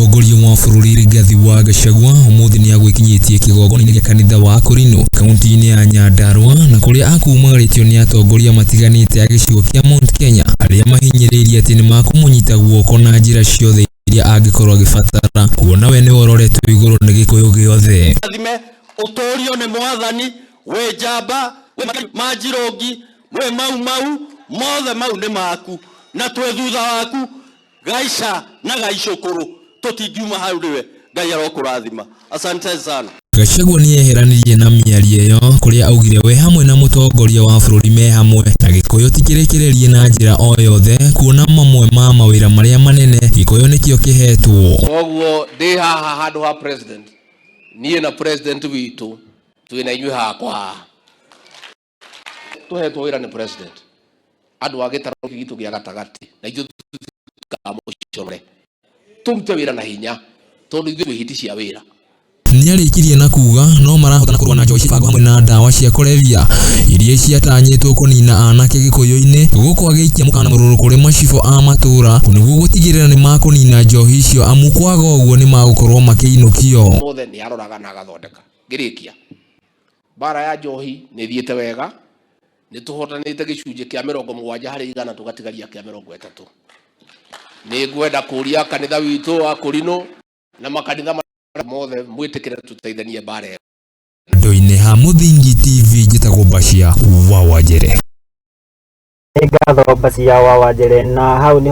Mutongoria wa bururi Rigathi wa Gachagua umuthi ni agwikinyitie kigongona gĩa kanitha wa Kurino kaunti-inĩ ya Nyandarua na kuria akumaritio ni atongoria matiganite a gĩcigo kĩa Mount Kenya aria mahinyĩrĩirie ati ni makumunyita guoko na njĩra ciothe iria angĩkorwo agĩbatara kuona we ni wororetwo igũrũ nĩ gĩkũyũ gĩothe. Athime utorio ni mwathani we njamba we majirogi we mau mothe mau ni maku na twe thutha waku Gaisha na Gaicukuru tutingiuma hau riwe Ngai arokurathima. Asante sana. Gachagua ni eheranirie na miario iyo kuria augire we hamwe na mutongoria wa bururi me hamwe na gĩkũyũ tikirekererie na njĩra o yothe kuona mamwe ma mawĩra maria manene gĩkũyũ nikio kihetwo. Koguo ndi haha handu ha president nie na president witu twina inyuĩ hakwa tuhetwo wĩra ni president andu agitaro gitu gĩa gatagati na ithuĩ kamushore tumte wĩra na hinya tondu ithuĩ hiti cia wĩra. Niarikirie na kuga no marahota na kurwa na njohi cibango hamwe na ndawa cia kulevya iria ciatanyĩtwo kunina anake gĩkũyũ-inĩ gũkũ agĩikia mũkana mũrũrũ kũrĩ macibũ a matũra nĩguo gũtigĩrĩra ni makunina njohi icio amu kwaga ũguo ni magũkorwo makĩinũkio. Mothe ni aroraga na agathondeka ngĩrĩkia bara ya njohi nĩ thiĩte wega nĩ tũhotanĩte gĩcunjĩ kĩa 70% tũgatigaria kĩa 30. Nĩ ngwenda kũria kanitha witũ wa Kurino na makanitha mothe mwĩtĩkĩre tũteithanie bara. Ndoine ha Muthingi TV njĩtagwo Bashia wa Wanjere. Ngatho Bashia wa Wanjere na hau ni